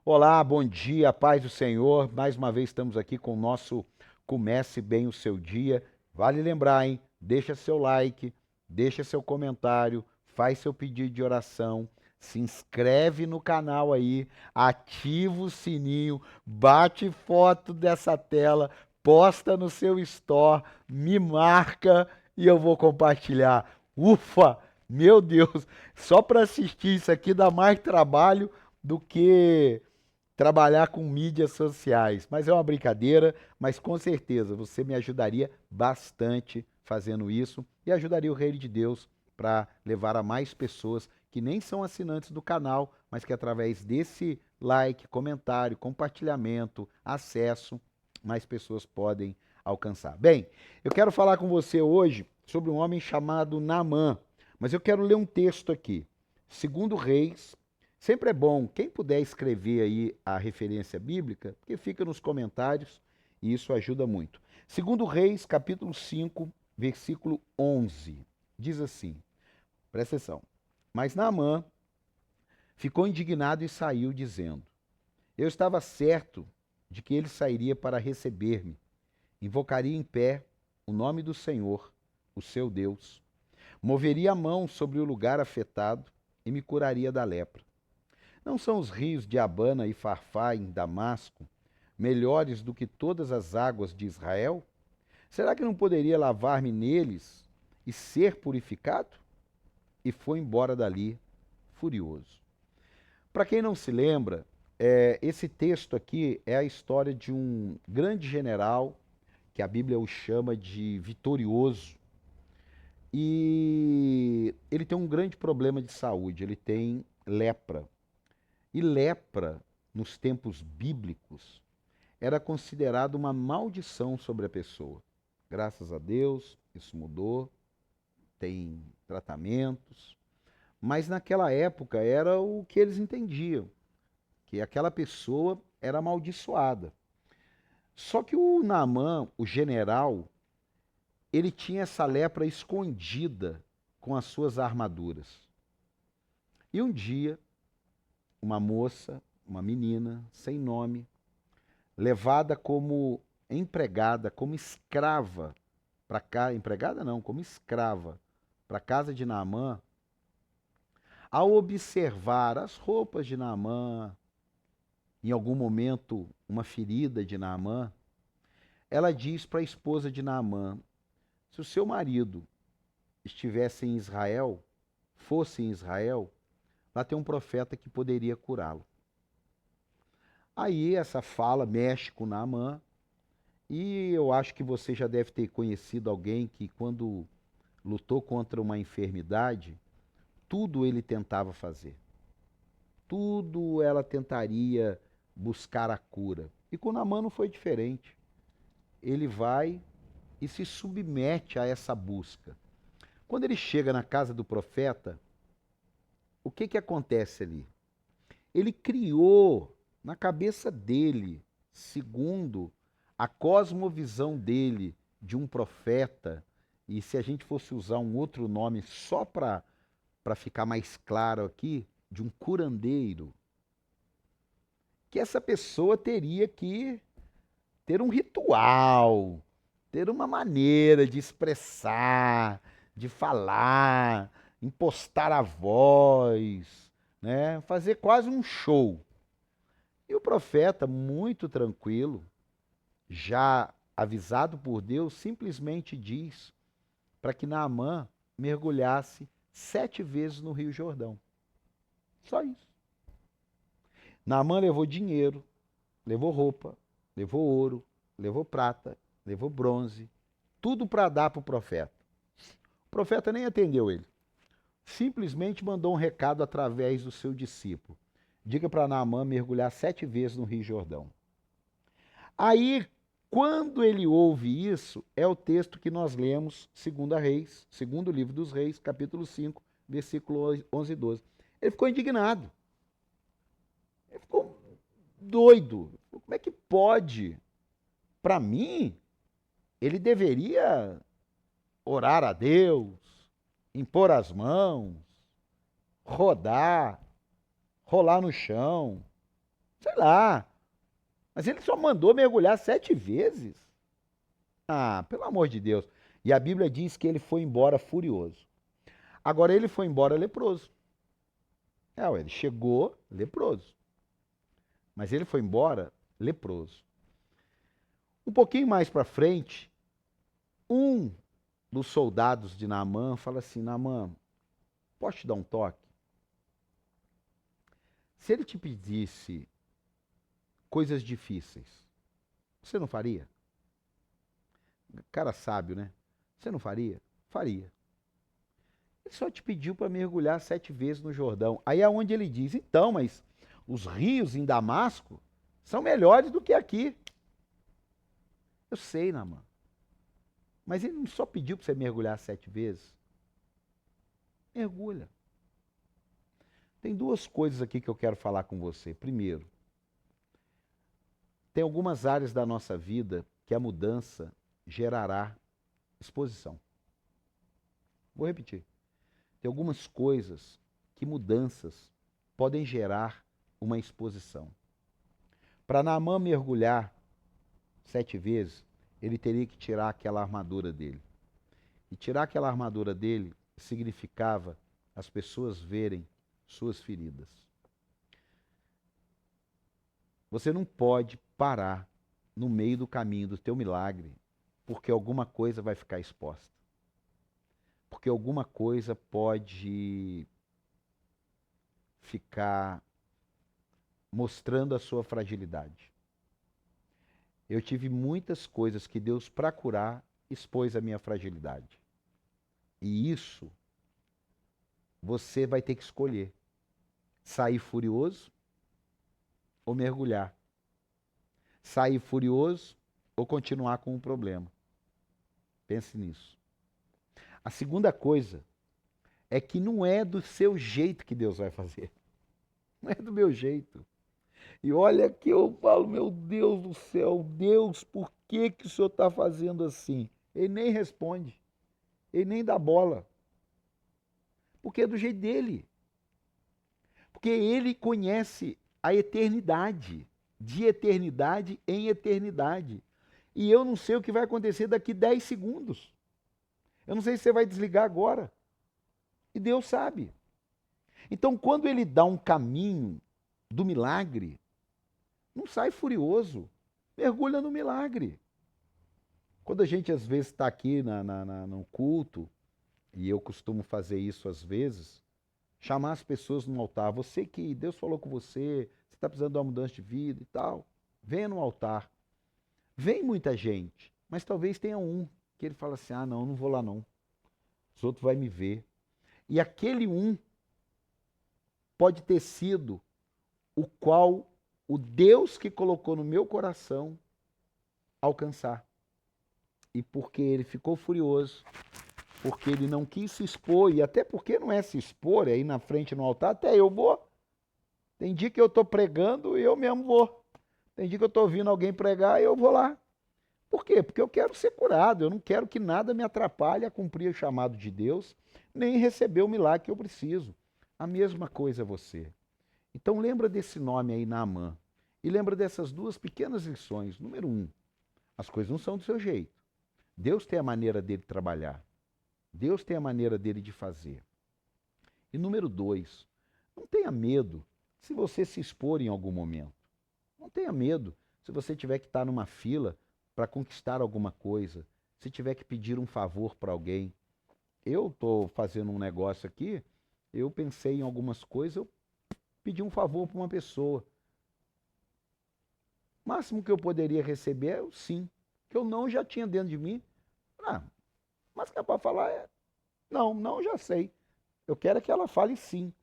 Olá, bom dia, paz do Senhor. Mais uma vez estamos aqui com o nosso Comece Bem o Seu Dia. Vale lembrar, hein? Deixa seu like, deixa seu comentário, faz seu pedido de oração, se inscreve no canal aí, ativa o sininho, bate foto dessa tela, posta no seu store, me marca e eu vou compartilhar. Ufa! Meu Deus, só para assistir isso aqui dá mais trabalho do que trabalhar com mídias sociais. Mas é uma brincadeira, mas com certeza você me ajudaria bastante fazendo isso e ajudaria o Reino de Deus para levar a mais pessoas que nem são assinantes do canal, mas que através desse like, comentário, compartilhamento, acesso, mais pessoas podem alcançar. Bem, eu quero falar com você hoje sobre um homem chamado Naamã, mas eu quero ler um texto aqui. Segundo Reis. Sempre é bom, quem puder escrever aí a referência bíblica, porque fica nos comentários e isso ajuda muito. Segundo Reis, capítulo 5, versículo 11, diz assim, presta atenção. Mas Naamã ficou indignado e saiu, dizendo: Eu estava certo de que ele sairia para receber-me, invocaria em pé o nome do Senhor, o seu Deus, moveria a mão sobre o lugar afetado e me curaria da lepra. Não são os rios de Abana e Farfá em Damasco melhores do que todas as águas de Israel? Será que não poderia lavar-me neles e ser purificado? E foi embora dali, furioso. Para quem não se lembra, esse texto aqui é a história de um grande general, que a Bíblia o chama de vitorioso, e ele tem um grande problema de saúde, ele tem lepra. E lepra, nos tempos bíblicos, era considerado uma maldição sobre a pessoa. Graças a Deus, isso mudou, tem tratamentos, mas naquela época era o que eles entendiam, que aquela pessoa era amaldiçoada. Só que o Naamã, o general, ele tinha essa lepra escondida com as suas armaduras. E um dia, uma moça, uma menina, sem nome, levada como empregada, como escrava para cá, empregada não, como escrava para a casa de Naamã, ao observar as roupas de Naamã, em algum momento uma ferida de Naamã, ela diz para a esposa de Naamã: se o seu marido estivesse em Israel, fosse em Israel, lá tem um profeta que poderia curá-lo. Aí essa fala mexe com Naamã, e eu acho que você já deve ter conhecido alguém que, quando lutou contra uma enfermidade, tudo ele tentava fazer. Tudo ela tentaria buscar a cura. E com Naamã não foi diferente. Ele vai e se submete a essa busca. Quando ele chega na casa do profeta, o que que acontece ali? Ele criou na cabeça dele, segundo a cosmovisão dele de um profeta, e se a gente fosse usar um outro nome só para ficar mais claro aqui, de um curandeiro, que essa pessoa teria que ter um ritual, ter uma maneira de expressar, de falar, impostar a voz, né? Fazer quase um show. E o profeta, muito tranquilo, já avisado por Deus, simplesmente diz para que Naamã mergulhasse 7 vezes no Rio Jordão. Só isso. Naamã levou dinheiro, levou roupa, levou ouro, levou prata, levou bronze, tudo para dar para o profeta. O profeta nem atendeu ele. Simplesmente mandou um recado através do seu discípulo. Diga para Naamã mergulhar 7 vezes no Rio Jordão. Aí, quando ele ouve isso, é o texto que nós lemos, segundo livro dos Reis, capítulo 5, versículo 11 e 12. Ele ficou indignado. Ele ficou doido. Como é que pode? Para mim, ele deveria orar a Deus, impor as mãos, rodar, rolar no chão, Sei lá. Mas ele só mandou mergulhar 7 vezes. Ah, pelo amor de Deus. E a Bíblia diz que ele foi embora furioso. Agora ele foi embora leproso. Ele chegou leproso. Mas ele foi embora leproso. Um pouquinho mais para frente, um dos soldados de Naamã fala assim: Naamã, posso te dar um toque? Se ele te pedisse coisas difíceis, você não faria? Cara sábio, né? Você não faria? Faria. Ele só te pediu para mergulhar 7 vezes no Jordão. Aí é onde ele diz: então, mas os rios em Damasco são melhores do que aqui. Eu sei, Naamã. Mas ele não só pediu para você mergulhar 7 vezes? Mergulha. Tem 2 coisas aqui que eu quero falar com você. Primeiro, tem algumas áreas da nossa vida que a mudança gerará exposição. Vou repetir. Tem algumas coisas que mudanças podem gerar uma exposição. Para Naamã mergulhar 7 vezes, ele teria que tirar aquela armadura dele. E tirar aquela armadura dele significava as pessoas verem suas feridas. Você não pode parar no meio do caminho do teu milagre, porque alguma coisa vai ficar exposta. Porque alguma coisa pode ficar mostrando a sua fragilidade. Eu tive muitas coisas que Deus, para curar, expôs a minha fragilidade. E isso você vai ter que escolher: sair furioso ou mergulhar. Sair furioso ou continuar com o problema. Pense nisso. A segunda coisa é que não é do seu jeito que Deus vai fazer. Não é do meu jeito. E olha que eu falo: meu Deus do céu, Deus, por que que o Senhor está fazendo assim? Ele nem responde. Ele nem dá bola. Porque é do jeito dele. Porque ele conhece a eternidade. De eternidade em eternidade. E eu não sei o que vai acontecer daqui 10 segundos. Eu não sei se você vai desligar agora. E Deus sabe. Então, quando ele dá um caminho do milagre, não sai furioso. Mergulha no milagre. Quando a gente, às vezes, está aqui no culto, e eu costumo fazer isso às vezes, chamar as pessoas no altar. Você que Deus falou com você, você está precisando de uma mudança de vida e tal, venha no altar. Vem muita gente, mas talvez tenha um que ele fala assim: ah, não, não vou lá não. Os outros vão me ver. E aquele um pode ter sido o qual o Deus que colocou no meu coração alcançar. E porque ele ficou furioso, porque ele não quis se expor, e até porque não é se expor, é ir na frente no altar, até eu vou. Tem dia que eu estou pregando e eu mesmo vou. Tem dia que eu estou ouvindo alguém pregar e eu vou lá. Por quê? Porque eu quero ser curado, eu não quero que nada me atrapalhe a cumprir o chamado de Deus, nem receber o milagre que eu preciso. A mesma coisa é você. Então lembra desse nome aí, Naamã, e lembra dessas 2 pequenas lições. Número 1, as coisas não são do seu jeito. Deus tem a maneira dele trabalhar. Deus tem a maneira dele de fazer. E número 2, não tenha medo se você se expor em algum momento. Não tenha medo se você tiver que estar numa fila para conquistar alguma coisa, se tiver que pedir um favor para alguém. Eu estou fazendo um negócio aqui, eu pensei em algumas coisas, eu pedi um favor para uma pessoa. O máximo que eu poderia receber é o sim, que eu não já tinha dentro de mim. Ah, mas que é para falar é não, não, já sei. Eu quero que ela fale sim.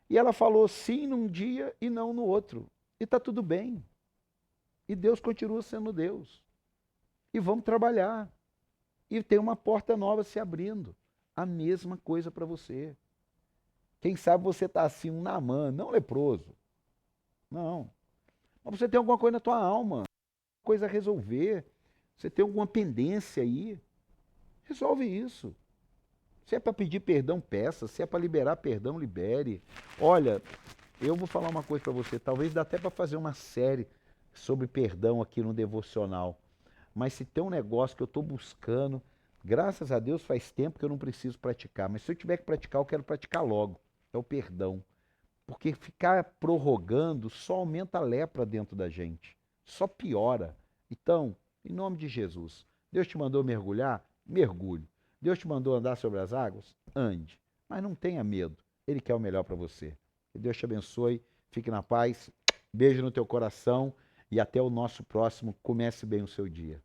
E ela falou sim num dia e não no outro. E está tudo bem. E Deus continua sendo Deus. E vamos trabalhar. E tem uma porta nova se abrindo. A mesma coisa para você. Quem sabe você está assim, um Naamã, não leproso. Não. Mas você tem alguma coisa na tua alma, coisa a resolver. Você tem alguma pendência aí. Resolve isso. Se é para pedir perdão, peça. Se é para liberar perdão, libere. Olha, Eu vou falar uma coisa para você, talvez dá até para fazer uma série sobre perdão aqui no devocional. Mas se tem um negócio que eu estou buscando, graças a Deus faz tempo que eu não preciso praticar, mas se eu tiver que praticar, eu quero praticar logo. É o perdão. Porque ficar prorrogando só aumenta a lepra dentro da gente, só piora. Então, em nome de Jesus, Deus te mandou mergulhar? Mergulhe. Deus te mandou andar sobre as águas? Ande. Mas não tenha medo, Ele quer o melhor para você. Que Deus te abençoe, fique na paz, beijo no teu coração e até o nosso próximo. Comece bem o seu dia.